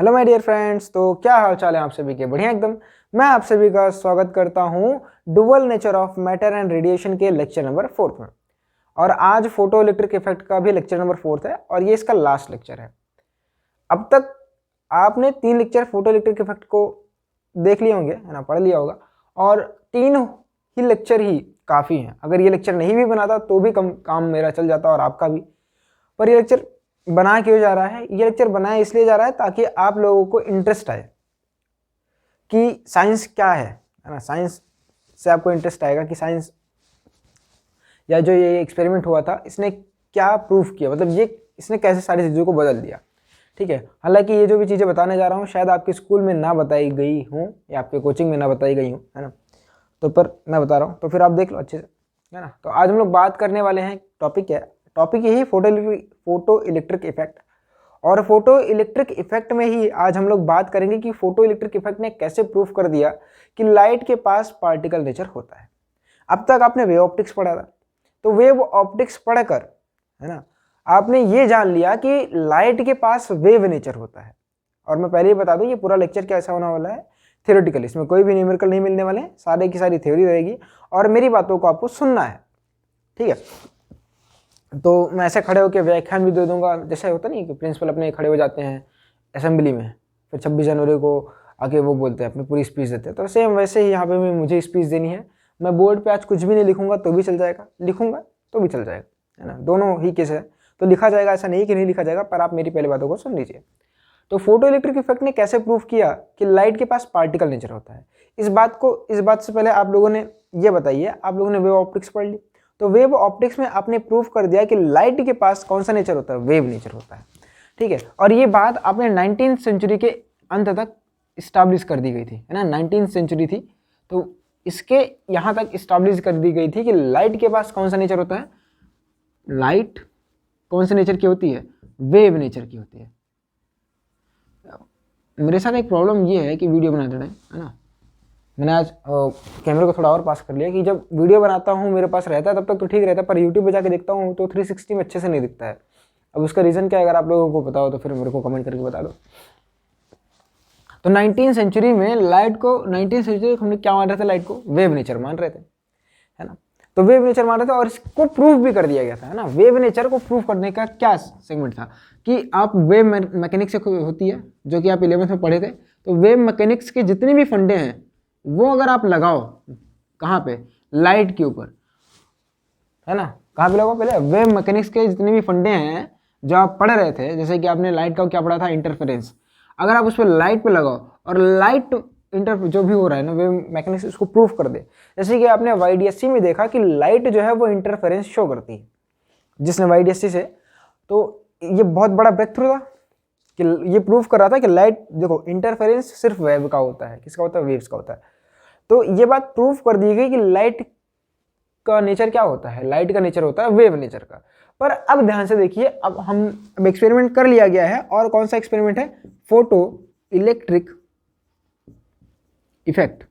Hello my dear friends. तो क्या हाल चाल है आप सभी के? बढ़िया एकदम। मैं आप सभी का स्वागत करता हूं dual nature of matter and radiation के लेक्चर नंबर 4 में। और आज फोटो इलेक्ट्रिक इफेक्ट का भी लेक्चर नंबर 4 है और ये इसका लास्ट लेक्चर है। अब तक आपने 3 लेक्चर फोटो इलेक्ट्रिक इफेक्ट को देख लिए होंगे, है ना, पढ़ लिया होगा। और 3 ही लेक्चर ही काफ़ी हैं। अगर ये लेक्चर नहीं भी बनाता तो भी कम काम मेरा चल जाता और आपका भी। पर ये लेक्चर बना क्यों जा रहा है? ये लेक्चर बनाया इसलिए जा रहा है ताकि आप लोगों को इंटरेस्ट आए कि साइंस क्या है ना। साइंस से आपको इंटरेस्ट आएगा कि साइंस या जो ये एक्सपेरिमेंट हुआ था इसने क्या प्रूफ किया, मतलब ये इसने कैसे सारी चीज़ों को बदल दिया। ठीक है। हालांकि ये जो भी चीज़ें बताने जा रहा हूँ शायद आपके स्कूल में ना बताई गई हूँ या आपके कोचिंग में ना बताई गई हूँ, है ना। तो पर मैं बता रहा हूँ तो फिर आप देख लो अच्छे से, है ना। तो आज हम लोग बात करने वाले हैं, टॉपिक यही फोटो इलेक्ट्रिक इफेक्ट। और फोटो इलेक्ट्रिक इफेक्ट में ही आज हम लोग बात करेंगे कि फोटो इलेक्ट्रिक इफेक्ट ने कैसे प्रूफ कर दिया कि लाइट के पास पार्टिकल नेचर होता है। अब तक आपने वेव ऑप्टिक्स पढ़ा था, तो वेव ऑप्टिक्स पढ़कर, है ना, आपने ये जान लिया कि लाइट के पास वेव नेचर होता है। और मैं पहले ही बता दूं ये पूरा लेक्चर कैसा होने वाला है, थ्योरेटिकल। इसमें कोई भी न्यूमेरिकल नहीं मिलने वाले हैं, सारे की सारी थ्योरी रहेगी और मेरी बातों को आपको सुनना है। ठीक है। तो मैं ऐसे खड़े होकर व्याख्यान भी दे दूंगा, जैसे होता नहीं कि प्रिंसिपल अपने खड़े हो जाते हैं असेंबली में, फिर 26 जनवरी को आके वो बोलते हैं, अपनी पूरी स्पीच देते हैं। तो सेम वैसे ही यहाँ पे भी मुझे स्पीच देनी है। मैं बोर्ड पे आज कुछ भी नहीं लिखूंगा तो भी चल जाएगा, लिखूंगा तो भी चल जाएगा, है ना। दोनों ही केस है। तो लिखा जाएगा, ऐसा नहीं कि नहीं लिखा जाएगा, पर आप मेरी पहले बातों को सुन लीजिए। तो फोटो इलेक्ट्रिक इफेक्ट ने कैसे प्रूफ किया कि लाइट के पास पार्टिकल नेचर होता है, इस बात से पहले आप लोगों ने ये बताइए, आप लोगों ने वेव ऑप्टिक्स पढ़ ली, तो वेव ऑप्टिक्स में आपने प्रूफ कर दिया कि लाइट के पास कौन सा नेचर होता है, वेव नेचर होता है। ठीक है। और ये बात आपने 19th सेंचुरी के अंत तक इस्टाब्लिश कर दी गई थी, है ना। 19th सेंचुरी थी तो इसके यहाँ तक इस्टाब्लिश कर दी गई थी कि लाइट के पास कौन सा नेचर होता है, लाइट कौन से नेचर की होती है, वेव नेचर की होती है। मेरे साथ एक प्रॉब्लम ये है कि वीडियो बनाते टाइम, है ना, मैंने आज कैमरे को थोड़ा और पास कर लिया कि जब वीडियो बनाता हूँ मेरे पास रहता है तब तक तो ठीक रहता है, पर यूट्यूब पे जाके देखता हूँ तो 360 में अच्छे से नहीं दिखता है। अब उसका रीज़न क्या है, अगर आप लोगों को पता हो तो फिर मेरे को कमेंट करके बता दो। तो 19th सेंचुरी में लाइट को, 19th सेंचुरी हमने क्या मान रहे थे, लाइट को वेव नेचर मान रहे थे, है ना। तो वेव नेचर मान रहे थे और इसको प्रूफ भी कर दिया गया था, है ना। वेव नेचर को प्रूफ करने का क्या सेगमेंट था कि आप वेव मैकेनिक्स से होती है जो कि आप 11th में पढ़े थे। तो वेव मैकेनिक्स के जितने भी फंडे हैं वो अगर आप लगाओ कहाँ पे, लाइट के ऊपर, है ना। कहाँ पे लगाओ, पहले वेव मैकेनिक्स के जितने भी फंडे हैं जो आप पढ़ रहे थे, जैसे कि आपने लाइट का क्या पढ़ा था, इंटरफेरेंस। अगर आप उस पर लाइट पे लगाओ और लाइट जो भी हो रहा है ना, वेव मैकेनिक्स उसको प्रूफ कर दे। जैसे कि आपने YDSC में देखा कि लाइट जो है वो इंटरफेरेंस शो करती है, जिसने YDSC से, तो ये बहुत बड़ा ब्रेक थ्रू था कि ये प्रूफ कर रहा था कि लाइट, देखो, इंटरफेरेंस सिर्फ वेव का होता है, किसका होता है, वेव्स का होता है। तो ये बात प्रूफ कर दी गई कि लाइट का नेचर क्या होता है, लाइट का नेचर होता है वेव नेचर का। पर अब ध्यान से देखिए, अब एक्सपेरिमेंट कर लिया गया है। और कौन सा एक्सपेरिमेंट है, फोटो इलेक्ट्रिक इफेक्ट।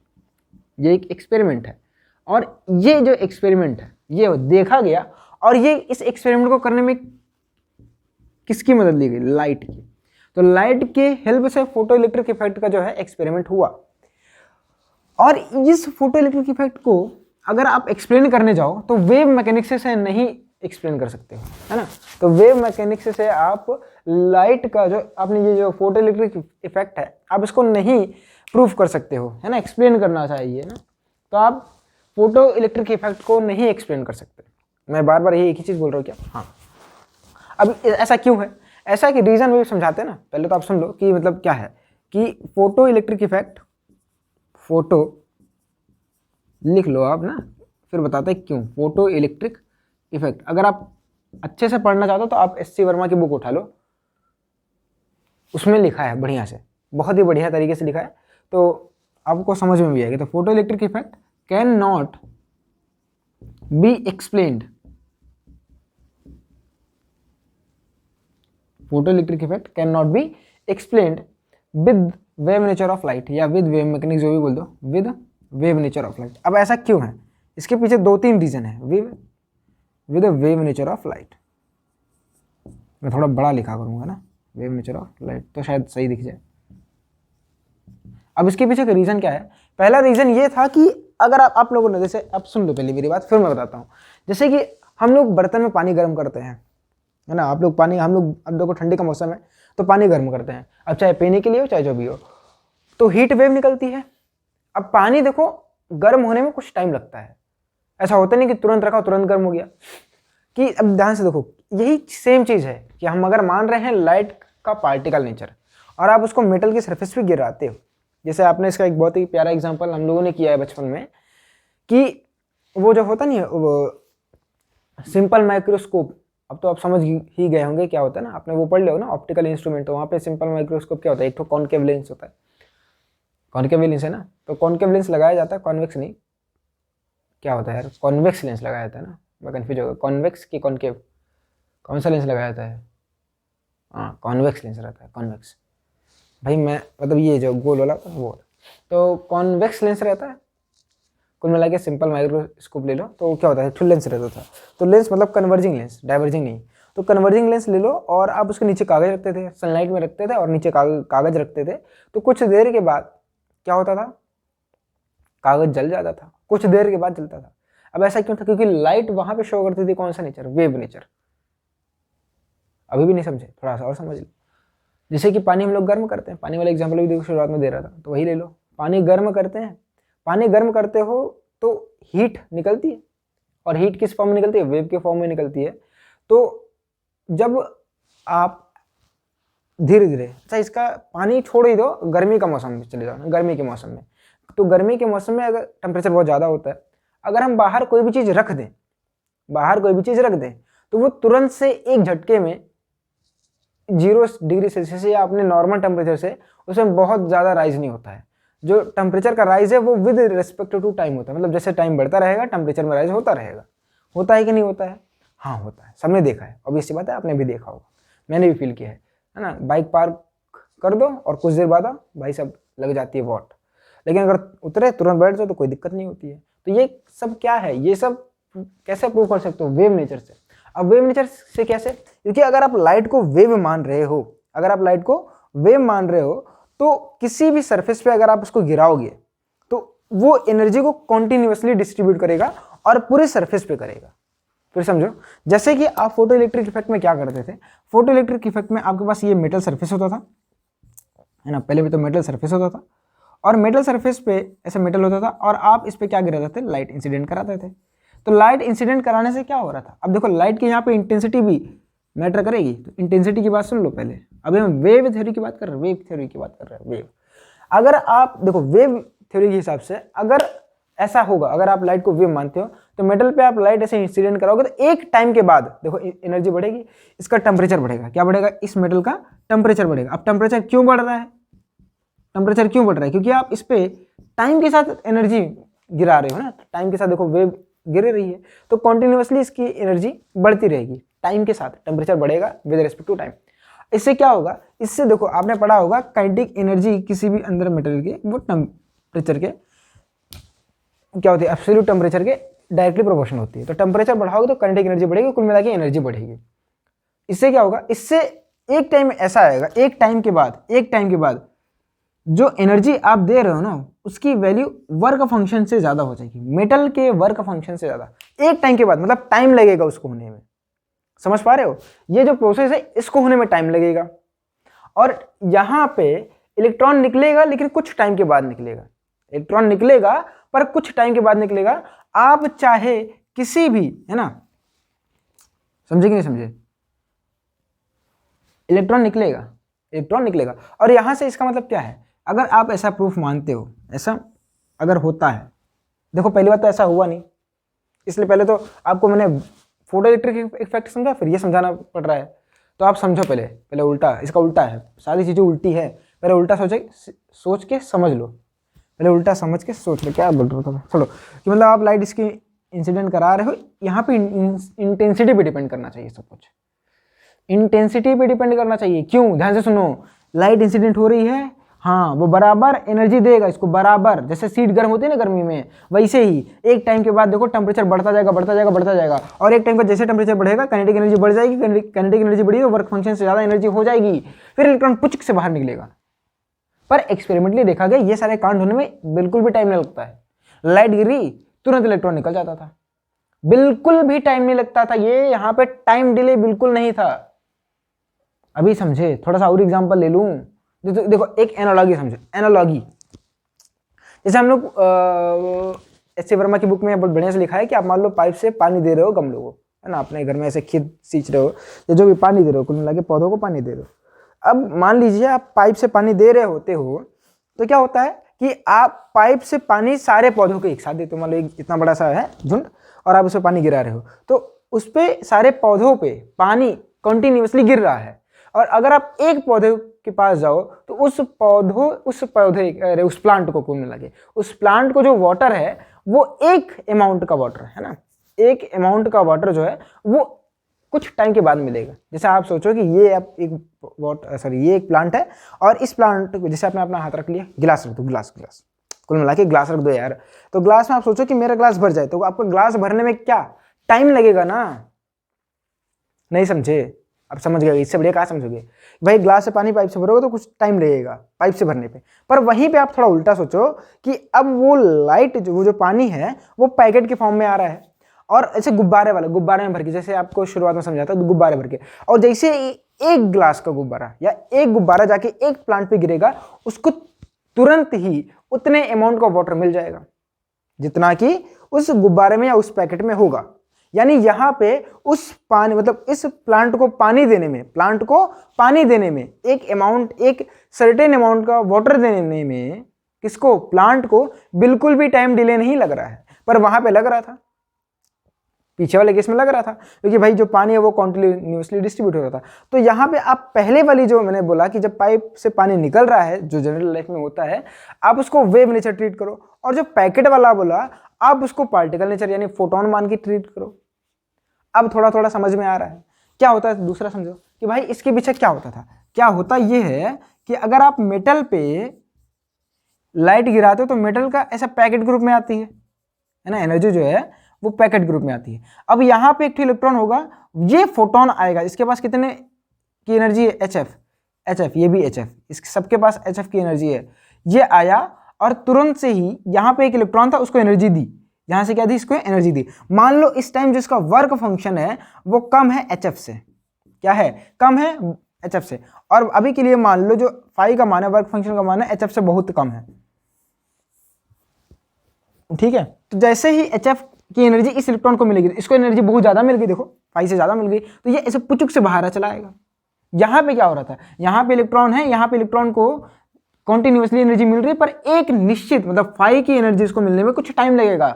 ये एक एक्सपेरिमेंट है और ये जो एक्सपेरिमेंट है ये देखा गया। और ये इस एक्सपेरिमेंट को करने में किसकी मदद ली गई, लाइट की। तो लाइट के हेल्प से फोटो इलेक्ट्रिक इफेक्ट का जो है एक्सपेरिमेंट हुआ। और इस फोटो इलेक्ट्रिक इफेक्ट को अगर आप एक्सप्लेन करने जाओ तो वेव मैकेनिक्स से नहीं एक्सप्लेन कर सकते हो, है ना। तो वेव मैकेनिक्स से आप लाइट का जो आपने ये जो फोटो इलेक्ट्रिक इफेक्ट है आप इसको नहीं प्रूफ कर सकते हो, है ना। एक्सप्लेन करना चाहिए ना, तो आप फोटो इलेक्ट्रिक इफेक्ट को नहीं एक्सप्लेन कर सकते। मैं बार बार यही एक ही चीज़ बोल रहा हूँ क्या। हाँ, अब ऐसा क्यों है, ऐसा कि रीज़न भी समझाते हैं ना। पहले तो आप सुन लो कि मतलब क्या है कि फोटो इलेक्ट्रिक इफेक्ट, फोटो लिख लो आप ना, फिर बताते हैं क्यों फोटो इलेक्ट्रिक इफेक्ट। अगर आप अच्छे से पढ़ना चाहते हो तो आप SC वर्मा की बुक उठा लो, उसमें लिखा है बढ़िया से, बहुत ही बढ़िया तरीके से लिखा है, तो आपको समझ में भी आएगा। तो photo electric effect can not be explained, photo electric effect can not be explained with wave nature of light, या विद वेव मैकेनिक्स, जो भी बोल दो, with wave nature of light. अब ऐसा क्यों है, इसके पीछे 2-3 रीजन है। With wave nature of light, मैं थोड़ा बड़ा लिखा करूंगा ना, वेव नेचर ऑफ लाइट तो शायद सही दिख जाए। अब इसके पीछे का रीज़न क्या है? पहला रीज़न ये था कि अगर आप लोगों ने, जैसे आप सुन लो पहले मेरी बात, फिर मैं बताता हूँ। जैसे कि हम लोग बर्तन में पानी गर्म करते हैं, है ना, आप लोग पानी, हम लोग, अब देखो ठंडी का मौसम है तो पानी गर्म करते हैं, अब चाहे पीने के लिए हो चाहे जो भी हो, तो हीट वेव निकलती है। अब पानी देखो गर्म होने में कुछ टाइम लगता है, ऐसा होता नहीं कि तुरंत रखा तुरंत गर्म हो गया। कि अब ध्यान से देखो, यही सेम चीज़ है कि हम अगर मान रहे हैं लाइट का पार्टिकल नेचर और आप उसको मेटल की सरफेस पे गिराते हो, जैसे आपने इसका एक बहुत ही प्यारा एग्जांपल हम लोगों ने किया है बचपन में कि वो जो होता नहीं है वो सिंपल माइक्रोस्कोप, अब तो आप समझ ही गए होंगे क्या होता है ना, आपने वो पढ़ लिया हो ना ऑप्टिकल इंस्ट्रूमेंट, तो वहाँ पे सिंपल माइक्रोस्कोप क्या होता है, एक तो कॉनकेव लेंस होता है, कॉनकेव लेंस है ना, तो कॉनकेव लेंस लगाया जाता है, कॉन्वेक्स नहीं, क्या होता है यार, कॉन्वेक्स लेंस लगाया जाता है ना, मैं कन्फ्यूज हो गया, कॉन्वेक्स की कॉनकेव, कौन सा लेंस लगाया जाता है? हाँ कॉन्वेक्स लेंस रहता है, कॉन्वेक्स भाई, मैं मतलब ये जो गोल वाला वो, तो कॉन्वेक्स लेंस रहता है। कुल मिला के सिंपल माइक्रोस्कोप ले लो तो क्या होता है, टू लेंस रहता था, तो लेंस मतलब कन्वर्जिंग लेंस, डाइवर्जिंग नहीं, तो कन्वर्जिंग लेंस ले लो और आप उसके नीचे कागज रखते थे, सनलाइट में रखते थे और नीचे कागज रखते थे, तो कुछ देर के बाद क्या होता था, कागज जल जाता था, कुछ देर के बाद जलता था। अब ऐसा क्यों था? क्योंकि लाइट वहां पे शो करती थी कौन सा नेचर, वेव नेचर। अभी भी नहीं समझे? थोड़ा सा और समझ लो। जैसे कि पानी हम लोग गर्म करते हैं, पानी वाला एग्जाम्पल भी देखो शुरुआत में दे रहा था, तो वही ले लो, पानी गर्म करते हैं, पानी गर्म करते हो तो हीट निकलती है, और हीट किस फॉर्म में निकलती है, वेव के फॉर्म में निकलती है। तो जब आप धीरे धीरे, अच्छा इसका पानी छोड़ ही दो, गर्मी का मौसम में चले जाओ, गर्मी के मौसम में, तो गर्मी के मौसम में अगर टेम्परेचर बहुत ज़्यादा होता है, अगर हम बाहर कोई भी चीज़ रख दें, बाहर कोई भी चीज़ रख दें, तो वो तुरंत से एक झटके में 0 डिग्री सेल्सियस या अपने नॉर्मल टेम्परेचर से उसमें बहुत ज़्यादा राइज नहीं होता है। जो टेम्परेचर का राइज है वो विद रिस्पेक्ट टू टाइम होता है, मतलब जैसे टाइम बढ़ता रहेगा टेम्परेचर में राइज होता रहेगा। होता है कि नहीं होता है? हाँ होता है, सबने देखा है, ऑब्वियस सी बात है, आपने भी देखा होगा, मैंने भी फील किया है ना। बाइक पार्क कर दो और कुछ देर बाद भाई सब लग जाती है वॉट, लेकिन अगर उतरे तुरंत बैठ जाओ तो कोई दिक्कत नहीं होती है। तो ये सब क्या है, ये सब कैसे प्रूव कर सकते हो? वेव नेचर से। अब वेव नेचर से कैसे? क्योंकि अगर आप लाइट को वेव मान रहे हो, अगर आप लाइट को वेव मान रहे हो, तो किसी भी सरफेस पे अगर आप उसको गिराओगे तो वो एनर्जी को कॉन्टिन्यूसली डिस्ट्रीब्यूट करेगा और पूरे सरफेस पे करेगा। फिर समझो, जैसे कि आप फोटो इलेक्ट्रिक इफेक्ट में क्या करते थे, फोटो इलेक्ट्रिक इफेक्ट में आपके पास ये मेटल सरफेस होता था, है ना, पहले भी तो मेटल सरफेस होता था, और मेटल सरफेस पे ऐसे मेटल होता था और आप इस पे क्या गिराते थे, लाइट इंसिडेंट कराते थे। तो लाइट इंसिडेंट कराने से क्या हो रहा था, अब देखो लाइट की यहाँ पे इंटेंसिटी भी मैटर करेगी, तो इंटेंसिटी की बात सुन लो पहले। अभी हम वेव थ्योरी की बात कर रहे हैं, वेव थ्योरी की बात कर रहे हैं, वेव। अगर आप देखो वेव थ्योरी के हिसाब से अगर ऐसा होगा, अगर आप लाइट को वेव मानते हो तो मेटल पे आप लाइट ऐसे इंसिडेंट कराओगे तो एक टाइम के बाद देखो एनर्जी बढ़ेगी, इसका टेम्परेचर बढ़ेगा। क्या बढ़ेगा? इस मेटल का टेम्परेचर बढ़ेगा। अब टेम्परेचर क्यों बढ़ रहा है? टेम्परेचर क्यों बढ़ रहा है? क्योंकि आप इस पे टाइम के साथ एनर्जी गिरा रहे हो ना, टाइम के साथ देखो वेव गिर रही है, तो कॉन्टिन्यूसली इसकी एनर्जी बढ़ती रहेगी टाइम के साथ, टेम्परेचर बढ़ेगा विद रिस्पेक्ट टू टाइम। इससे क्या होगा? इससे देखो आपने पढ़ा होगा काइनेटिक एनर्जी किसी भी अंदर मेटेरियल के वो टेम्परेचर के क्या होती है, एब्सोल्यूट टेम्परेचर के डायरेक्टली प्रोपोर्शनल होती है। तो टेम्परेचर बढ़ाओगे तो काइनेटिक एनर्जी बढ़ेगी, कुल मिला के एनर्जी बढ़ेगी। इससे क्या होगा? इससे एक टाइम ऐसा आएगा, एक टाइम के बाद जो एनर्जी आप दे रहे हो ना उसकी वैल्यू वर्क फंक्शन से ज्यादा हो जाएगी, मेटल के वर्क फंक्शन से ज्यादा, एक टाइम के बाद, मतलब टाइम लगेगा उसको होने में। समझ पा रहे हो? ये जो प्रोसेस है इसको होने में टाइम लगेगा, और यहां पे इलेक्ट्रॉन निकलेगा लेकिन कुछ टाइम के बाद निकलेगा। इलेक्ट्रॉन निकलेगा पर कुछ टाइम के बाद निकलेगा। आप चाहे किसी भी, है ना, समझे कि नहीं समझे? इलेक्ट्रॉन निकलेगा और यहां से इसका मतलब क्या है? अगर आप ऐसा प्रूफ मानते हो, ऐसा अगर होता है, देखो पहली बात तो ऐसा हुआ नहीं, इसलिए पहले तो आपको मैंने फोटो इलेक्ट्रिक इफेक्ट समझा, फिर ये समझाना पड़ रहा है। तो आप समझो पहले उल्टा, इसका उल्टा है, सारी चीज़ें उल्टी है, पहले उल्टा सोच के समझ लो, पहले उल्टा समझ के सोच लो। क्या बोल रहा था मैं, छोड़ो, कि मतलब आप लाइट इसकी इंसिडेंट करा रहे हो, यहाँ पे इंटेंसिटी पे डिपेंड करना चाहिए, सब कुछ इंटेंसिटी पे डिपेंड करना चाहिए। क्यों? ध्यान से सुनो, लाइट इंसिडेंट हो रही है, हाँ वो बराबर एनर्जी देगा इसको, बराबर जैसे सीट गर्म होती है ना गर्मी में, वैसे ही एक टाइम के बाद देखो टेम्परेचर बढ़ता जाएगा, और एक टाइम पर जैसे टेम्परेचर बढ़ेगा काइनेटिक एनर्जी बढ़ जाएगी, काइनेटिक एनर्जी बढ़ी तो वर्क फंक्शन से ज़्यादा एनर्जी हो जाएगी, फिर इलेक्ट्रॉन पुचक से बाहर निकलेगा। पर एक्सपेरिमेंटली देखा गया ये सारे कांड होने में बिल्कुल भी टाइम नहीं लगता है। लाइट गिरी तुरंत इलेक्ट्रॉन निकल जाता था, बिल्कुल भी टाइम नहीं लगता था। ये यहाँ पे टाइम डिले बिल्कुल नहीं था। अभी समझे? थोड़ा सा और एग्जांपल ले लूं। देखो एक एनालॉजी समझो, एनालॉजी जैसे हम लोग एस वर्मा की बुक में बहुत बढ़िया से लिखा है कि आप मान लो पाइप से पानी दे रहे हो गमलों को, है ना, अपने घर में ऐसे खेत सींच रहे हो या जो भी पानी दे रहे हो, कुल मिला के पौधों को पानी दे रहे हो। अब मान लीजिए आप पाइप से पानी दे रहे होते हो तो क्या होता है कि आप पाइप से पानी सारे पौधों को एक साथ देते हो। मान लो इतना बड़ा सा है झुंड और आप उसमें पानी गिरा रहे हो, तो उस पर सारे पौधों पे पानी कंटिन्यूअसली गिर रहा है। और अगर आप एक पौधे के पास जाओ तो उस प्लांट को कौन लगे, उस प्लांट को जो वाटर है वो एक अमाउंट का वाटर है ना, एक अमाउंट का वाटर जो है वो कुछ टाइम के बाद मिलेगा। जैसे आप सोचो कि ये आप ये एक प्लांट है और इस प्लांट को जैसे आपने अपना हाथ रख लिया, गिलास रख दो, गिलास कुल मिला के ग्लास रख दो यार। तो ग्लास में आप सोचो कि मेरा ग्लास भर जाए, तो आपका ग्लास भरने में क्या टाइम लगेगा ना? नहीं समझे? अब समझ गए? इससे बढ़िया कहाँ समझोगे भाई? ग्लास से पानी पाइप से भरोगे तो कुछ टाइम लगेगा पाइप से भरने पे, पर वहीं पे आप थोड़ा उल्टा सोचो कि अब वो लाइट जो पानी है वो पैकेट के फॉर्म में आ रहा है और ऐसे गुब्बारे में भर के, जैसे आपको शुरुआत में समझाता तो गुब्बारे भर के, और जैसे एक ग्लास का गुब्बारा या एक गुब्बारा जाके एक प्लांट पे गिरेगा, उसको तुरंत ही उतने अमाउंट का वाटर मिल जाएगा जितना कि उस गुब्बारे में या उस पैकेट में होगा। यानी यहाँ पे उस पानी मतलब इस प्लांट को पानी देने में एक सर्टेन अमाउंट का वाटर देने में किसको, प्लांट को बिल्कुल भी टाइम डिले नहीं लग रहा है। पर वहां पे लग रहा था, पीछे वाले केस में लग रहा था, क्योंकि भाई जो पानी है वो कॉन्टिन्यूसली डिस्ट्रीब्यूट हो रहा था। तो यहाँ पे आप पहले वाली जो मैंने बोला कि जब पाइप से पानी निकल रहा है जो जनरल लाइफ में होता है, आप उसको वेव नेचर ट्रीट करो, और जो पैकेट वाला बोला आप उसको पार्टिकल नेचर यानी फोटोन मान के ट्रीट करो। अब थोड़ा थोड़ा समझ में आ रहा है क्या होता है। दूसरा समझो कि भाई इसके पीछे क्या होता था। क्या होता ये है कि अगर आप मेटल पे लाइट गिराते हो तो मेटल का ऐसा पैकेट ग्रुप में आती है ना, एनर्जी जो है वो पैकेट ग्रुप में आती है। अब यहाँ पे एक इलेक्ट्रॉन होगा, ये फोटोन आएगा, इसके पास कितने की एनर्जी है, एच एफ, ये भी एच एफ, इसके सबके पास एच एफ की एनर्जी है। ये आया और तुरंत से ही यहाँ पे एक इलेक्ट्रॉन था, उसको एनर्जी दी, यहाँ से क्या दी, इसको एनर्जी दी। मान लो इस टाइम जिसका वर्क फंक्शन है वो कम है एच एफ से, क्या है, कम है एच एफ से। और अभी के लिए मान लो जो फाई का मान है, वर्क फंक्शन का मान है, एच एफ से बहुत कम है, ठीक है। तो जैसे ही एच एफ की एनर्जी इस इलेक्ट्रॉन को मिलेगी, इसको एनर्जी बहुत ज्यादा मिल गई, देखो फाई से ज्यादा मिल गई, तो ये ऐसे पुचुक से बाहर चला आएगा। यहाँ पे क्या हो रहा था, यहाँ पे इलेक्ट्रॉन है, यहाँ पे इलेक्ट्रॉन को कॉन्टिन्यूसली एनर्जी मिल रही है, पर एक निश्चित मतलब फाई की एनर्जी इसको मिलने में कुछ टाइम लगेगा।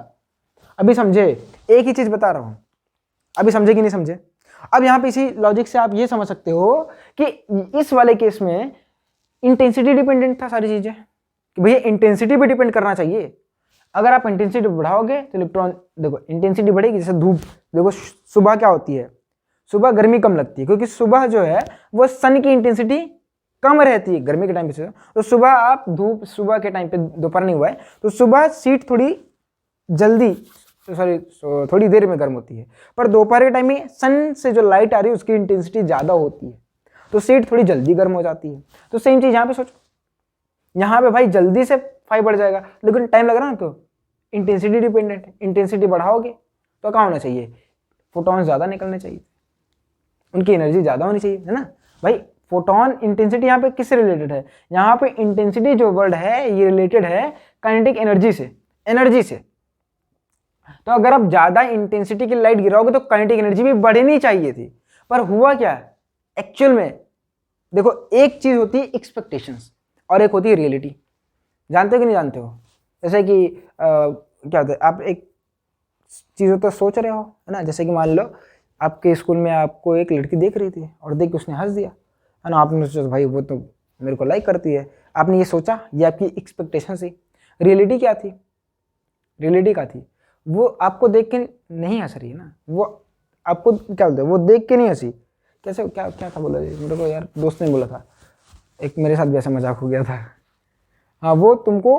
अभी समझे? एक ही चीज बता रहा हूं, अभी समझे कि नहीं समझे? अब यहाँ पे इसी लॉजिक से आप ये समझ सकते हो कि इस वाले केस में इंटेंसिटी डिपेंडेंट था सारी चीजें, कि भैया इंटेंसिटी पे डिपेंड करना चाहिए। अगर आप इंटेंसिटी बढ़ाओगे तो इलेक्ट्रॉन, देखो इंटेंसिटी बढ़ेगी, जैसे धूप, देखो सुबह क्या होती है, सुबह गर्मी कम लगती है, क्योंकि सुबह जो है वो सन की इंटेंसिटी कम रहती है गर्मी के टाइम पे। तो सुबह आप धूप, सुबह के टाइम पे, दोपहर नहीं हुआ है तो सुबह सीट थोड़ी जल्दी, थोड़ी देर में गर्म होती है, पर दोपहर के टाइम में सन से जो लाइट आ रही है उसकी इंटेंसिटी ज़्यादा होती है, तो सीट थोड़ी जल्दी गर्म हो जाती है। तो सेम चीज़ यहाँ पे सोचो, यहाँ पे भाई जल्दी से फाई बढ़ जाएगा, लेकिन टाइम लग रहा है ना, तो इंटेंसिटी डिपेंडेंट है। इंटेंसिटी बढ़ाओगे तो क्या होना चाहिए, फोटॉन ज़्यादा निकलने चाहिए, उनकी एनर्जी ज़्यादा होनी चाहिए, है ना भाई। फोटॉन इंटेंसिटी यहाँ पे किससे रिलेटेड है, यहाँ पे इंटेंसिटी जो वर्ड है ये रिलेटेड है काइनेटिक एनर्जी से। तो अगर आप ज्यादा इंटेंसिटी की लाइट गिराओगे तो काइनेटिक एनर्जी भी बढ़नी चाहिए थी, पर हुआ क्या एक्चुअल में। देखो एक चीज होती है एक्सपेक्टेशंस और एक होती है रियलिटी, जानते हो कि नहीं जानते हो? जैसे कि क्या होता है, आप एक चीज़ तो सोच रहे हो, है ना, जैसे कि मान लो आपके स्कूल में आपको एक लड़की देख रही थी और देख के उसने हंस दिया, है ना, आपने सोचा भाई वो तो मेरे को लाइक करती है, आपने ये सोचा, ये आपकी एक्सपेक्टेशन थी। रियलिटी क्या थी, रियलिटी क्या थी, वो आपको देख के नहीं हंस रही है ना, वो आपको क्या बोलते हैं, वो देख के नहीं हंसी, कैसे, क्या क्या था बोला मेरे को यार, दोस्त ने बोला था, एक मेरे साथ भी ऐसा मजाक हो गया था। हाँ, वो तुमको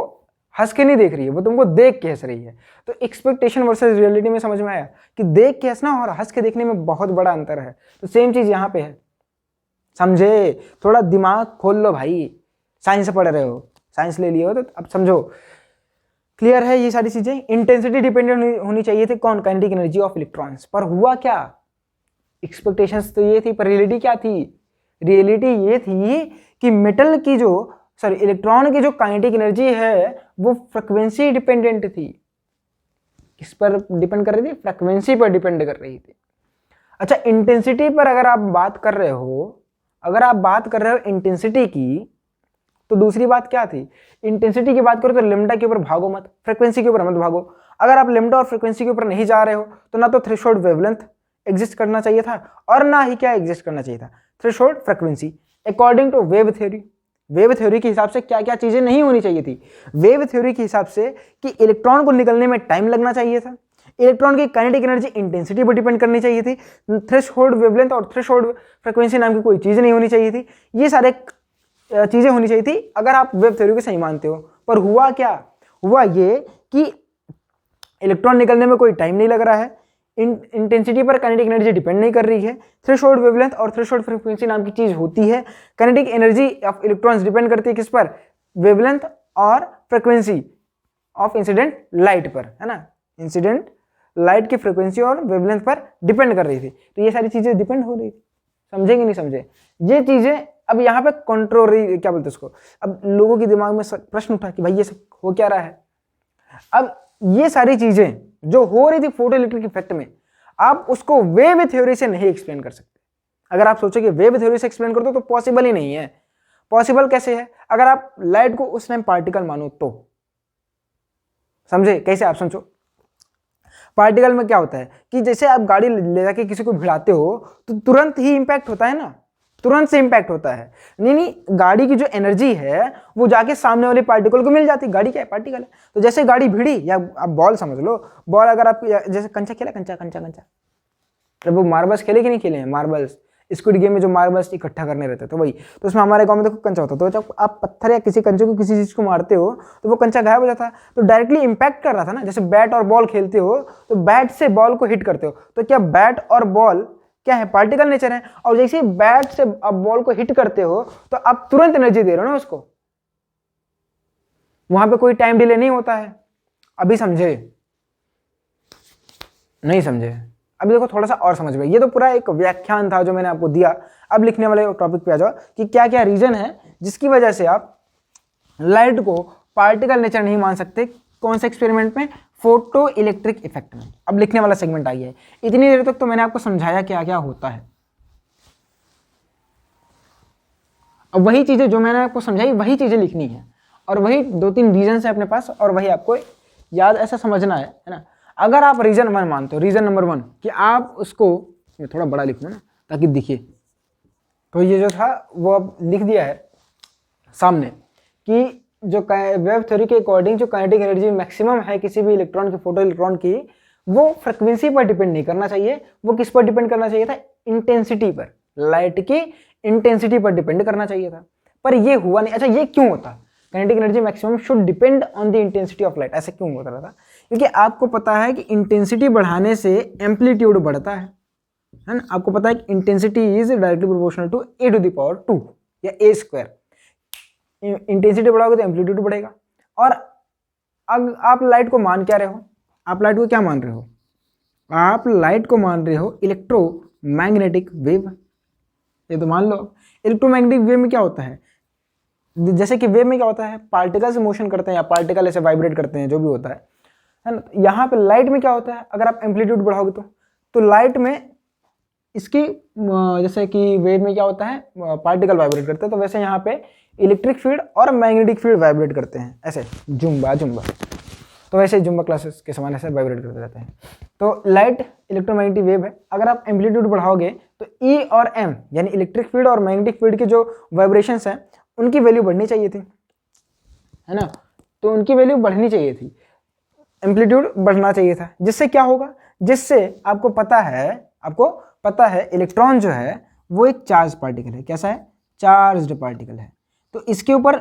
हंस के नहीं देख रही है, वो तुमको देख के हंस रही है। तो एक्सपेक्टेशन वर्सेस रियलिटी में समझ में आया कि देख के हंसना और हंस के देखने में बहुत बड़ा अंतर है। तो सेम चीज यहाँ पे है, समझे? थोड़ा दिमाग खोल लो भाई, साइंस पढ़ रहे हो, साइंस ले लिए हो तो अब समझो, क्लियर है ये सारी चीजें। इंटेंसिटी डिपेंडेंट होनी चाहिए थी कौन, काइनेटिक एनर्जी ऑफ इलेक्ट्रॉन्स। पर हुआ क्या, एक्सपेक्टेशंस तो ये थी, पर रियलिटी क्या थी, रियलिटी ये थी कि मेटल की जो इलेक्ट्रॉन की जो काइनेटिक एनर्जी है वो फ्रीक्वेंसी डिपेंडेंट थी। किस पर डिपेंड कर रही थी, फ्रीक्वेंसी पर डिपेंड कर रही थी। अच्छा, इंटेंसिटी पर अगर आप बात कर रहे हो, अगर आप बात कर रहे हो इंटेंसिटी की, तो दूसरी बात क्या थी, इंटेंसिटी की बात करो तो लेमडा के ऊपर भागो मत, फ्रीक्वेंसी के ऊपर मत भागो। अगर आप लेमडा और फ्रीक्वेंसी के ऊपर नहीं जा रहे हो तो ना तो थ्रेशोल्ड वेवलेंथ एग्जिस्ट करना चाहिए था और ना ही क्या एग्जिस्ट करना चाहिए था, threshold frequency. According to wave theory, wave theory के हिसाब से क्या क्या चीजें नहीं होनी चाहिए थी, वेव थ्योरी के हिसाब से कि इलेक्ट्रॉन को निकलने में टाइम लगना चाहिए था, इलेक्ट्रॉन की काइनेटिक एनर्जी इंटेंसिटी पर डिपेंड करनी चाहिए थी, थ्रेशोल्ड वेवलेंथ और थ्रेशोल्ड फ्रीक्वेंसी नाम की कोई चीज नहीं होनी चाहिए थी, ये सारे चीजें होनी चाहिए थी अगर आप वेव थ्योरी को सही मानते हो। पर हुआ क्या, हुआ ये कि इलेक्ट्रॉन निकलने में कोई टाइम नहीं लग रहा है, इंटेंसिटी पर काइनेटिक एनर्जी डिपेंड नहीं कर रही है, थ्रेशोल्ड वेवलेंथ और थ्रेशोल्ड फ्रीक्वेंसी नाम की चीज होती है, kinetic energy of electrons depend करती है किस पर, वेवलेंथ और फ्रीक्वेंसी ऑफ इंसिडेंट लाइट पर, है ना, इंसिडेंट लाइट की फ्रीक्वेंसी और वेवलेंथ पर डिपेंड कर रही थी। तो ये सारी चीजें डिपेंड हो रही थी, समझेंगे नहीं समझे ये चीजें। अब यहाँ पे कंट्रोरी क्या बोलते हैं उसको, अब लोगों के दिमाग में प्रश्न उठा कि भाई ये सब हो क्या रहा है। अब ये सारी चीजें जो हो रही थी फोटो इलेक्ट्रिक इफेक्ट में, आप उसको वेव थ्योरी से नहीं एक्सप्लेन कर सकते। अगर आप सोचो कि वेव थ्योरी से एक्सप्लेन कर दो तो पॉसिबल ही नहीं है। पॉसिबल कैसे है, अगर आप लाइट को उस टाइम पार्टिकल मानो तो, समझे कैसे, आप समझो। पार्टिकल में क्या होता है कि जैसे आप गाड़ी ले जाके किसी को भिड़ाते हो तो तुरंत ही इंपैक्ट होता है ना, तुरंत से इंपैक्ट होता है। नहीं, गाड़ी की जो एनर्जी है वो जाके सामने वाले पार्टिकल को मिल जाती है। गाड़ी क्या है, पार्टिकल है। तो जैसे गाड़ी भिड़ी, या आप बॉल समझ लो, बॉल अगर आप जैसे कंचा खेला, कंचा वो मार्बल्स खेले कि नहीं खेले हैं, मार्बल्स स्क्विड गेम में जो मार्बल्स इकट्ठा करने रहते तो वही, तो उसमें हमारे गांव में देखो कंचा होता, तो जब आप पत्थर या किसी कंचे को किसी चीज को मारते हो तो वो कंचा गायब हो जाता है, तो डायरेक्टली इंपैक्ट कर रहा था ना। जैसे बैट और बॉल खेलते हो तो बैट से बॉल को हिट करते हो, तो क्या बैट और बॉल क्या है, पार्टिकल नेचर है, और जैसे बैट से आप बॉल को हिट करते हो तो आप तुरंत एनर्जी दे रहे हो ना उसको, वहां पे कोई टाइम डिले नहीं होता है। अभी समझे, नहीं समझे, अभी देखो थोड़ा सा और समझ में। ये तो पूरा एक व्याख्यान था जो मैंने आपको दिया। अब लिखने वाले टॉपिक पे आ जाओ कि क्या क्या रीजन है जिसकी वजह से आप लाइट को पार्टिकल नेचर नहीं मान सकते। कौन से एक्सपेरिमेंट में, फोटो इलेक्ट्रिक इफेक्ट में। अब लिखने वाला सेगमेंट आ गया है। इतनी देर तक तो मैंने आपको समझाया क्या क्या होता है। अब वही चीजें जो मैंने आपको समझाई वही चीजें लिखनी है, और वही 2-3 रीजन है अपने पास, और वही आपको याद ऐसा समझना है ना। अगर आप रीजन 1 मानते हो, रीजन नंबर 1 कि आप उसको, मैं थोड़ा बड़ा लिखूँ ना ताकि दिखे, तो ये जो था वो अब लिख दिया है सामने कि जो वेव थ्योरी के अकॉर्डिंग जो काइनेटिक एनर्जी मैक्सिमम है किसी भी इलेक्ट्रॉन की, फोटो इलेक्ट्रॉन की, वो फ्रीक्वेंसी पर डिपेंड नहीं करना चाहिए। वो किस पर डिपेंड करना चाहिए था, इंटेंसिटी पर, लाइट की इंटेंसिटी पर डिपेंड करना चाहिए था। पर ये हुआ नहीं। अच्छा, ये क्यों होता, kinetic energy maximum should depend on the intensity of light, ऐसे क्यों होता था? क्योंकि आपको पता है कि इंटेंसिटी बढ़ाने से एम्पलीट्यूड बढ़ता है ना। आपको पता है कि intensity is directly proportional to a⁻² या a²। इंटेंसिटी बढ़ाओगे तो एम्पलीट्यूड बढ़ेगा। और अब आप लाइट को मान क्या रहे हो, आप लाइट को क्या मान रहे हो, आप लाइट को मान रहे हो इलेक्ट्रोमैग्नेटिक वेव। ये तो मान लो। इलेक्ट्रोमैग्नेटिक वेव में क्या होता है, जैसे कि वेव में क्या होता है, पार्टिकल से मोशन करते हैं या पार्टिकल ऐसे वाइब्रेट करते हैं, जो भी होता है ना। यहाँ पे लाइट में क्या होता है, अगर आप एम्पलीट्यूड बढ़ाओगे तो लाइट में इसकी, जैसे कि वेव में क्या होता है, पार्टिकल वाइब्रेट करते हैं, तो वैसे यहाँ पे इलेक्ट्रिक फील्ड और मैग्नेटिक फील्ड वाइब्रेट करते हैं, ऐसे जुम्बा, तो वैसे जुम्बा क्लासेस के समान ऐसे वाइब्रेट करते रहते हैं। तो लाइट इलेक्ट्रोमैग्नेटिक वेव है। अगर आप एम्पलीट्यूड बढ़ाओगे तो ई और एम यानी इलेक्ट्रिक फील्ड और मैग्नेटिक फील्ड के जो वाइब्रेशंस हैं उनकी वैल्यू बढ़नी चाहिए थी, है ना। तो उनकी वैल्यू बढ़नी चाहिए थी, एम्पलीट्यूड बढ़ना चाहिए था। जिससे क्या होगा, जिससे आपको पता है इलेक्ट्रॉन जो है वो एक चार्ज पार्टिकल है। कैसा है, चार्ज्ड पार्टिकल है। तो इसके ऊपर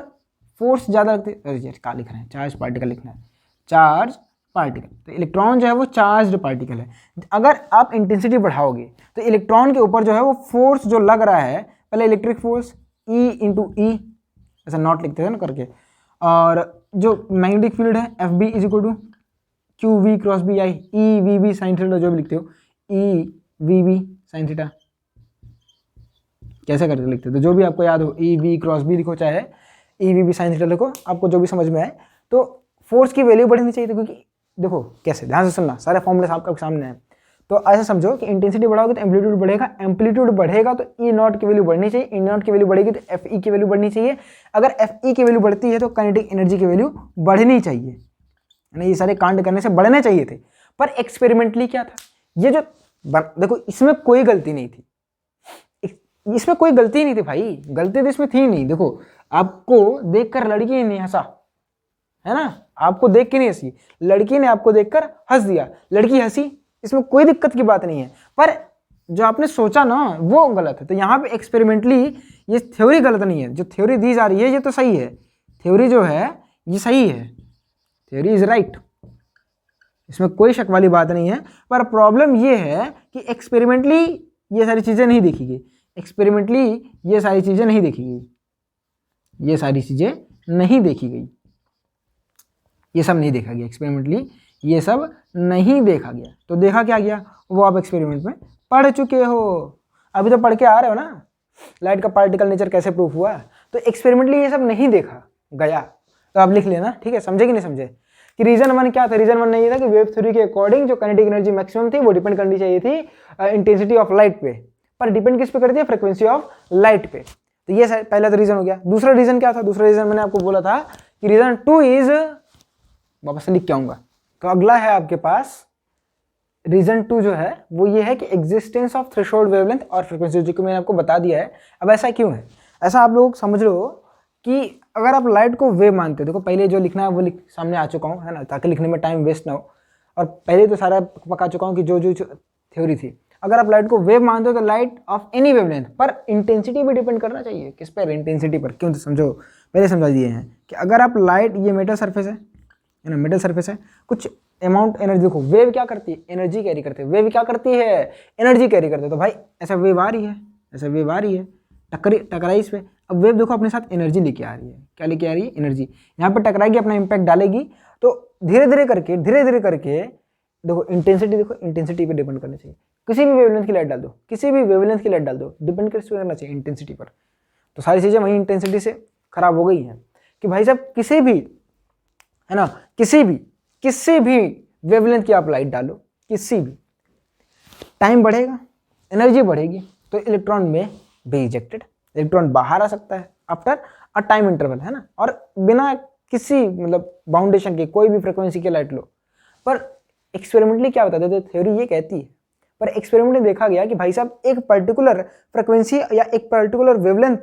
फोर्स ज़्यादा लगती है। क्या लिख रहे हैं, चार्ज पार्टिकल लिखना है, चार्ज पार्टिकल। तो इलेक्ट्रॉन जो है वो चार्ज्ड पार्टिकल है। अगर आप इंटेंसिटी बढ़ाओगे तो इलेक्ट्रॉन के ऊपर जो है वो फोर्स जो लग रहा है, पहले इलेक्ट्रिक फोर्स E × E, ऐसा नॉट लिखते थे ना करके। और जो मैग्नेटिक फील्ड है F B is equal to Q V cross B I E V B sine theta, जो भी लिखते हो E V B sine theta, कैसे करके लिखते हो तो जो भी आपको याद हो, ई वी क्रॉस बी लिखो चाहे E V B sine theta लिखो, आपको जो भी समझ में आए। तो फोर्स की वैल्यू बढ़नी चाहिए थी, क्योंकि देखो कैसे, ध्यान से सुनना, सारे फॉर्मूले आपके सामने हैं। तो ऐसा समझो कि इंटेंसिटी बढ़ाओगे तो एम्पलीट्यूड बढ़ेगा, एम्पलीट्यूड बढ़ेगा तो ई नॉट की वैल्यू बढ़नी चाहिए, ई नॉट की वैल्यू बढ़ेगी तो एफ ई की वैल्यू बढ़नी चाहिए। अगर एफ ई की वैल्यू बढ़ती है तो काइनेटिक एनर्जी की वैल्यू बढ़नी चाहिए, यानी ये सारे कांड करने से बढ़ने चाहिए थे। पर एक्सपेरिमेंटली क्या था, ये जो देखो इसमें कोई गलती नहीं थी, इसमें कोई गलती नहीं थी भाई, गलती तो इसमें थी नहीं। देखो आपको देखकर लड़की ने हंसा, है ना, आपको देख के नहीं हंसी, लड़की ने आपको देखकर हंस दिया, लड़की हंसी, इसमें कोई दिक्कत की बात नहीं है। पर जो आपने सोचा ना वो गलत है। तो यहाँ पे एक्सपेरिमेंटली ये थ्योरी गलत नहीं है, जो थ्योरी दी जा रही है ये तो सही है, थ्योरी जो है ये सही है, थ्योरी इज राइट, इसमें कोई शक वाली बात नहीं है। पर प्रॉब्लम ये है कि एक्सपेरिमेंटली ये सारी चीज़ें नहीं देखी गई, एक्सपेरिमेंटली ये सारी चीज़ें नहीं देखी गई, ये सारी चीज़ें नहीं देखी गई, ये सब नहीं देखा गया एक्सपेरिमेंटली, ये सब नहीं देखा गया। तो देखा क्या गया, वो आप एक्सपेरिमेंट में पढ़ चुके हो, अभी तो पढ़ के आ रहे हो ना, लाइट का पार्टिकल नेचर कैसे प्रूफ हुआ। तो एक्सपेरिमेंटली ये सब नहीं देखा गया, तो आप लिख लेना, ठीक है, समझे कि नहीं समझे। कि रीजन 1 क्या था, रीजन 1 नहीं था कि वेव थ्योरी के अकॉर्डिंग जो काइनेटिक एनर्जी मैक्सिमम थी वो डिपेंड करनी चाहिए थी इंटेंसिटी ऑफ लाइट पे, पर डिपेंड किस पे करती है, फ्रीक्वेंसी ऑफ लाइट पे। तो ये पहला तो रीजन हो गया। दूसरा रीजन क्या था, दूसरा रीजन मैंने आपको बोला था कि रीजन 2 इज, वापस से लिख के आऊंगा, तो अगला है आपके पास रीजन 2 जो है वो ये है कि एग्जिस्टेंस ऑफ थ्रेशोल्ड वेवलेंथ और फ्रीक्वेंसी, जो कि मैंने आपको बता दिया है। अब ऐसा क्यों है, ऐसा आप लोग समझ लो कि अगर आप लाइट को वेव मानते हो, देखो पहले जो लिखना है वो सामने आ चुका हूँ, है ना, ताकि लिखने में टाइम वेस्ट ना हो, और पहले तो सारा पका चुका हूँ कि जो जो थ्योरी थी। अगर आप लाइट को वेव मानते हो तो लाइट ऑफ एनी वेवलेंथ, पर इंटेंसिटी भी डिपेंड करना चाहिए, किस पर, इंटेंसिटी पर। क्यों, तो समझो, पहले समझा दिए हैं कि अगर आप लाइट, ये मेटल सरफेस है ना, मेटल सरफेस है, कुछ अमाउंट एनर्जी, देखो वेव क्या करती है, एनर्जी कैरी करते हैं, वेव क्या करती है, एनर्जी कैरी करते हैं। तो भाई ऐसा वेव आ रही है, ऐसा वेव आ रही है, टकराई इस पे, अब वेव देखो अपने साथ एनर्जी लेके आ रही है, क्या लेके आ रही है, एनर्जी, यहाँ पे टकराएगी, अपना इम्पैक्ट डालेगी, तो धीरे धीरे करके देखो इंटेंसिटी, देखो इंटेंसिटी पे डिपेंड करना चाहिए। किसी भी वेवलेंथ की लाइट डाल दो, किसी भी वेवलेंथ की लाइट डाल दो, डिपेंड किस पे करना चाहिए, इंटेंसिटी पर। तो सारी चीज़ें वही इंटेंसिटी से खराब हो गई हैं कि भाई साहब किसी भी, है ना, किसी भी वेवलेंथ की आप लाइट डालो, किसी भी, टाइम बढ़ेगा, एनर्जी बढ़ेगी, तो इलेक्ट्रॉन में बी इजेक्टेड, इलेक्ट्रॉन बाहर आ सकता है आफ्टर अ टाइम इंटरवल, है ना, और बिना किसी मतलब बाउंडेशन के कोई भी फ्रीक्वेंसी की लाइट लो। पर एक्सपेरिमेंटली क्या बताते थे, थ्योरी ये कहती है, पर एक्सपेरिमेंट में देखा गया कि भाई साहब एक पर्टिकुलर फ्रीक्वेंसी या एक पर्टिकुलर वेवलेंथ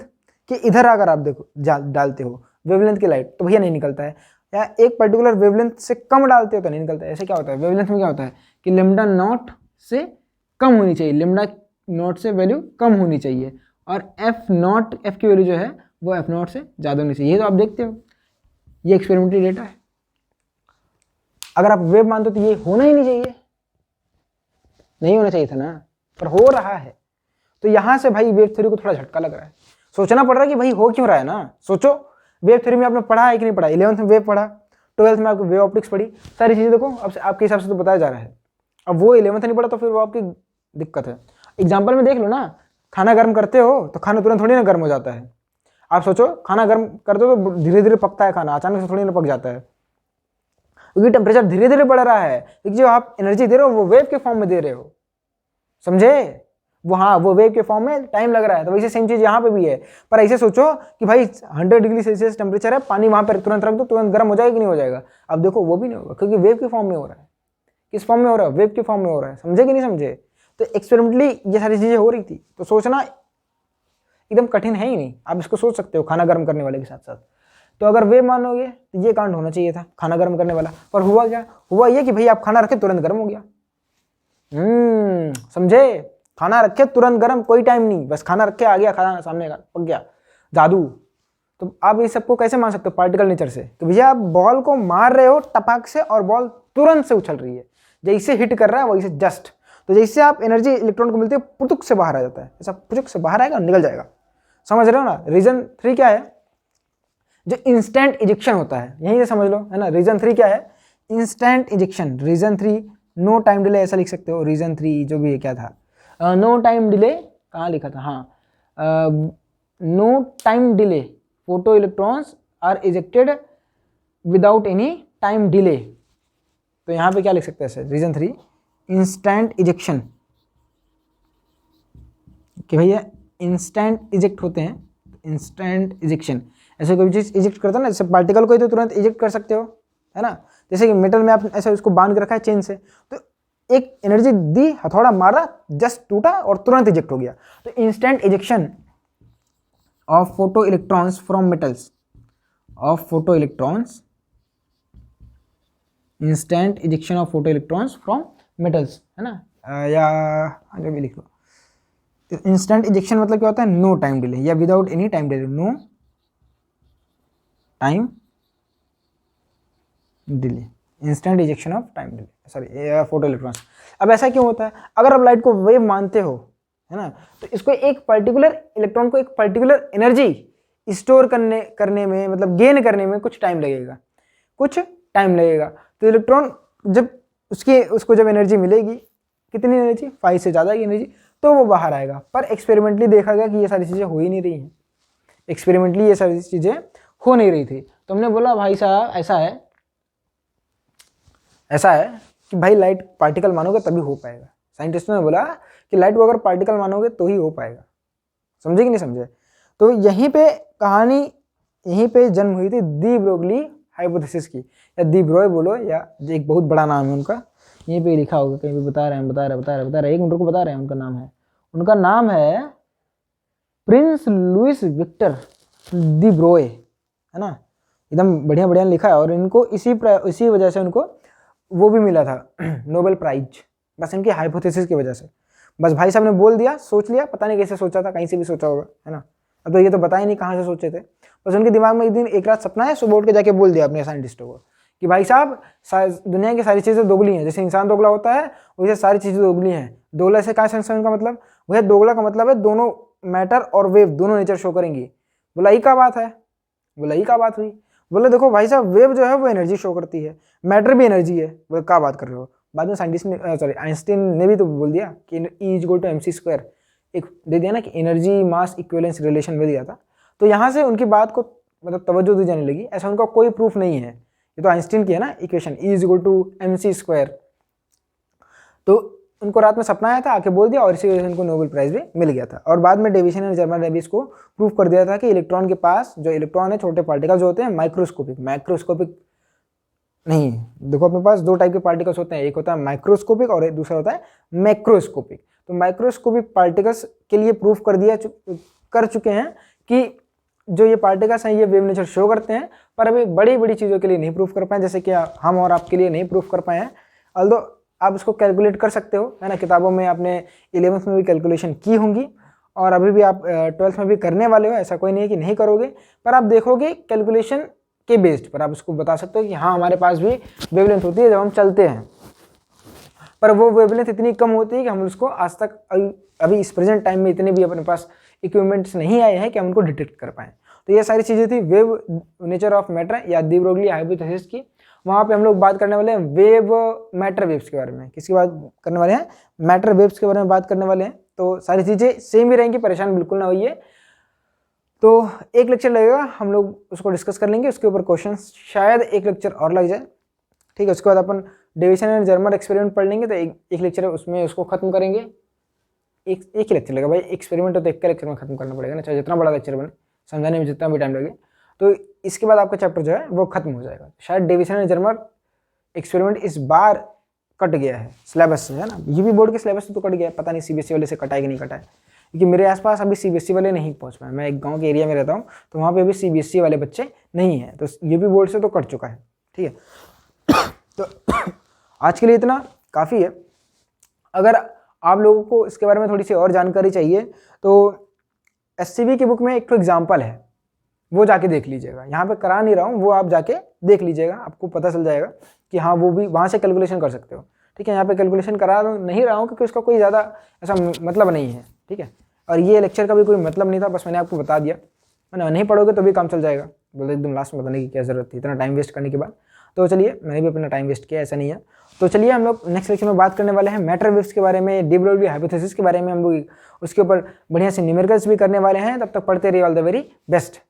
के इधर अगर आप देखो डालते हो वेवलेंथ की लाइट तो भैया नहीं निकलता है, या एक पर्टिकुलर वेवलेंथ से कम डालते हो तो नहीं निकलता है। ऐसे क्या होता है, वेवलेंथ में क्या होता है कि लेमडा नॉट से कम होनी चाहिए, लेमडा नॉट से वैल्यू कम होनी चाहिए, और एफ नॉट, एफ की वैल्यू जो है वो एफ नॉट से ज़्यादा होनी चाहिए। ये तो आप देखते हो, ये एक्सपेरिमेंटली डेटा है। अगर आप वेव मानते हो तो ये होना ही नहीं चाहिए, नहीं होना चाहिए था ना, पर हो रहा है। तो यहाँ से भाई वेव थ्योरी को थोड़ा झटका लग रहा है, सोचना पड़ रहा है कि भाई हो क्यों रहा है ना। सोचो, वेव थ्योरी में आपने पढ़ा है कि नहीं पढ़ा, 11th में वेव पढ़ा, 12th में आपको वेव ऑप्टिक्स पढ़ी, सारी चीज़ें देखो अब आपके हिसाब से तो बताया जा रहा है। अब वो 11th नहीं पढ़ा तो फिर वो आपकी दिक्कत है। एग्जाम्पल में देख लो ना, खाना गर्म करते हो तो खाना तुरंत थोड़ी ना गर्म हो जाता है। आप सोचो, खाना गर्म करते हो तो धीरे धीरे पकता है खाना, अचानक से थोड़ी ना पक जाता है, क्योंकि टेम्परेचर धीरे धीरे बढ़ रहा है। लेकिन जो आप एनर्जी दे रहे हो वो वेव के फॉर्म में दे रहे हो, समझे, वो हाँ वो वेव के फॉर्म में टाइम लग रहा है। तो वैसे सेम चीज़ यहाँ पे भी है। पर ऐसे सोचो कि भाई 100 डिग्री सेल्सियस टेम्परेचर है, पानी वहाँ पर तुरंत रख दो, तुरंत गर्म हो जाएगा कि नहीं हो जाएगा। अब देखो वो भी नहीं होगा, क्योंकि वेव के फॉर्म में हो रहा है। किस फॉर्म में हो रहा है, वेव के फॉर्म में हो रहा है, समझे कि नहीं समझे। तो एक्सपेरिमेंटली ये सारी चीज़ें हो रही थी, तो सोचना एकदम कठिन है ही नहीं, आप इसको सोच सकते हो खाना गर्म करने वाले के साथ साथ। तो अगर वेव मानोगे तो ये कांड होना चाहिए था, खाना गर्म करने वाला। पर हुआ क्या, हुआ ये कि भाई आप खाना रखे तुरंत गर्म हो गया। समझे, खाना रखे तुरंत गर्म, कोई टाइम नहीं, बस खाना रखे आ गया, खाना सामने पक गया, जादू। तो आप इस सबको कैसे मान सकते हो, पार्टिकल नेचर से। तो भैया आप बॉल को मार रहे हो टपाक से और बॉल तुरंत से उछल रही है, जैसे हिट कर रहा है वैसे जस्ट। तो जैसे आप एनर्जी इलेक्ट्रॉन को मिलती है पुटुक से बाहर आ जाता है, ऐसा पुटुक से बाहर आएगा और निकल जाएगा, समझ रहे हो ना। रीजन 3 क्या है, जो इंस्टेंट इजेक्शन होता है, यहीं से समझ लो, है ना। रीजन 3 क्या है? Instant ejection. Reason 3 no time delay, ऐसा लिख सकते हो। रीजन 3 जो भी है क्या था, नो टाइम डिले, कहाँ लिखा था, हाँ, no time delay photoelectrons are ejected without any time delay. तो यहाँ पे क्या लिख सकते हैं? रीजन 3 इंस्टेंट इजेक्शन, कि भैया इंस्टेंट इजेक्ट होते हैं, इंस्टेंट इजेक्शन। ऐसे कोई चीज़ इजेक्ट करता है ना, जैसे पार्टिकल को ही तो तुरंत इजेक्ट कर सकते हो, है ना। जैसे कि मेटल में आप ऐसे उसको बांध के रखा है चेन से, तो एक एनर्जी दी, हथौड़ा मारा, जस्ट टूटा और तुरंत इजेक्ट हो गया। तो instant ejection of photo electrons from metals, of photo electrons, instant ejection of photo electrons from metals, है ना, या आगे भी लिख लो। इंस्टेंट इजेक्शन मतलब क्या होता है? नो टाइम डिले या without any time delay, no time delay, instant ejection of time delay, sorry photoelectrons. अब ऐसा क्यों होता है? अगर आप लाइट को वेव मानते हो, है ना, तो इसको एक पर्टिकुलर इलेक्ट्रॉन को एक पर्टिकुलर एनर्जी स्टोर करने में, मतलब गेन करने में कुछ टाइम लगेगा, कुछ टाइम लगेगा। तो इलेक्ट्रॉन जब उसको जब एनर्जी मिलेगी, कितनी एनर्जी? 5 से ज़्यादा की एनर्जी, तो वो बाहर आएगा। पर एक्सपेरिमेंटली देखा गया कि ये सारी चीज़ें हो ही नहीं रही हैं, एक्सपेरिमेंटली ये सारी चीज़ें हो नहीं रही थी। तो हमने बोला भाई साहब ऐसा है कि भाई लाइट पार्टिकल मानोगे तभी हो पाएगा। साइंटिस्टों ने बोला कि लाइट को अगर पार्टिकल मानोगे तो ही हो पाएगा। समझे कि नहीं समझे? तो यहीं पे कहानी, यहीं पे जन्म हुई थी दी ब्रोगली हाइपोथेसिस की, या दी ब्रोय बोलो, या एक बहुत बड़ा नाम है उनका, यहीं पे लिखा होगा कहीं भी, बता रहे हैं, एक मिनट को बता रहे हैं। उनका नाम है प्रिंस लुइस विक्टर दी ब्रोय, है ना। एकदम बढ़िया बढ़िया लिखा है। और इनको इसी वजह से उनको वो भी मिला था नोबेल प्राइज, बस इनकी हाइपोथेसिस की वजह से। बस भाई साहब ने बोल दिया, सोच लिया, पता नहीं कैसे सोचा था, कहीं से भी सोचा होगा, है ना। अब तो ये तो बता ही नहीं कहाँ से सोचे थे, बस उनके दिमाग में एक दिन एक रात सपना है, सुबह उठ के जाके बोल दिया अपने साइंटिस्टों को कि भाई साहब दुनिया की सारी चीज़ें दोगली हैं। जैसे इंसान दोगला होता है वैसे सारी चीज़ें दोगली हैं। दोगला से क्या सेंस है उनका मतलब? वह दोगला का मतलब है दोनों मैटर और वेव दोनों नेचर शो करेंगी। बोला ही क्या बात है? बोला ही क्या बात हुई? बोले देखो भाई साहब, वेव जो है वो एनर्जी शो करती है, मैटर भी एनर्जी है। बोले क्या बात कर रहे हो? बाद में साइंटिस्ट ने, सॉरी आइंस्टीन ने भी तो बोल दिया कि E=mc², एक दे दिया ना कि एनर्जी मास इक्विवेलेंस रिलेशन में दिया था। तो यहाँ से उनकी बात को मतलब तवज्जो दी जाने लगी। ऐसा उनका कोई प्रूफ नहीं है, ये तो आइंस्टीन की है ना इक्वेशन, E=mc²। तो उनको रात में सपना आया था, आके बोल दिया, और इसी वजह से उनको नोबेल प्राइज भी मिल गया था। और बाद में डेविसन एंड जर्मर ने भी इसको प्रूव कर दिया था कि इलेक्ट्रॉन के पास जो इलेक्ट्रॉन है, छोटे पार्टिकल्स जो होते हैं माइक्रोस्कोपिक नहीं, देखो अपने पास दो टाइप के पार्टिकल्स होते हैं, एक होता है माइक्रोस्कोपिक और दूसरा होता है मैक्रोस्कोपिक। तो माइक्रोस्कोपिक पार्टिकल्स के लिए प्रूफ कर चुके हैं कि जो ये पार्टिकल्स हैं ये वेव नेचर शो करते हैं, पर अभी बड़ी बड़ी चीज़ों के लिए नहीं प्रूफ कर पाए, जैसे कि हम और आपके लिए नहीं प्रूफ कर पाए हैं। ऑल्दो आप इसको कैलकुलेट कर सकते हो, है ना, किताबों में आपने 11th में भी कैलकुलेशन की होंगी और अभी भी आप 12th में भी करने वाले हो, ऐसा कोई नहीं है कि नहीं करोगे, पर आप देखोगे कैलकुलेशन के बेस्ड पर आप इसको बता सकते हो कि हाँ हमारे पास भी वेवलेंथ होती है जब हम चलते हैं, पर वो वेवलेंथ इतनी कम होती है कि हम उसको आज तक अभी इस प्रेजेंट टाइम में इतने भी अपने पास इक्विपमेंट्स नहीं आए हैं कि हम उनको डिटेक्ट कर पाएँ। तो ये सारी चीज़ें थी वेव नेचर ऑफ मैटर या दी ब्रोगली हाइपोथेसिस की। वहाँ पे हम लोग बात करने वाले हैं वेव मैटर वेव्स के बारे में। किसकी बात करने वाले हैं? मैटर वेव्स के बारे में बात करने वाले हैं। तो सारी चीज़ें सेम ही रहेंगी, परेशान बिल्कुल ना होइए। तो एक लेक्चर लगेगा, हम लोग उसको डिस्कस कर लेंगे, उसके ऊपर क्वेश्चन शायद एक लेक्चर और लग जाए, ठीक है। उसके बाद अपन डेविसन एंड जर्मर एक्सपेरिमेंट पढ़ लेंगे, तो एक लेक्चर है उसमें उसको खत्म करेंगे। एक ही लेक्चर लगेगा भाई, एक्सपेरिमेंट तो एक का लेक्चर में खत्म करना पड़ेगा ना, चाहे जितना बड़ा लेक्चर बने, समझाने में जितना भी टाइम लगे। तो इसके बाद आपका चैप्टर जो है वो खत्म हो जाएगा। शायद डेविसन एंड जर्मर एक्सपेरिमेंट इस बार कट गया है सिलेबस से, है ना। यूपी बोर्ड के सिलेबस से तो कट गया है, पता नहीं सीबीएसई वाले से कटा है कि नहीं कटा है, क्योंकि मेरे आसपास अभी सीबीएसई वाले नहीं पहुंच पाए। मैं एक गांव के एरिया में रहता हूँ, तो वहाँ पे अभी सीबीएसई वाले बच्चे नहीं हैं, तो यूपी बोर्ड से तो कट चुका है, ठीक है। तो आज के लिए इतना काफ़ी है। अगर आप लोगों को इसके बारे में थोड़ी सी और जानकारी चाहिए तो एससीबी की बुक में एक तो एग्जाम्पल है, वो जाके देख लीजिएगा। यहाँ पे करा नहीं रहा हूँ, वो आप जाके देख लीजिएगा, आपको पता चल जाएगा कि हाँ वो भी वहाँ से कैलकुलेशन कर सकते हो, ठीक है। यहाँ पे कैलकुलेशन करा नहीं रहा हूँ क्योंकि उसका कोई ज़्यादा ऐसा मतलब नहीं है, ठीक है। और ये लेक्चर का भी कोई मतलब नहीं था, बस मैंने आपको बता दिया, है ना। नहीं पढ़ोगे तो भी काम चल जाएगा, बोले एकदम लास्ट में बताने की क्या ज़रूरत थी इतना टाइम वेस्ट करने के बाद। तो चलिए मैंने भी अपना टाइम वेस्ट किया, ऐसा नहीं है। तो चलिए हम लोग नेक्स्ट लेक्चर में बात करने वाले हैं मैटर वेव्स के बारे में, डी ब्रॉगली हाइपोथेसिस के बारे में। हम लोग उसके ऊपर बढ़िया से न्यूमेरिकल्स भी करने वाले हैं। तब तक पढ़ते रहिए। All the very best.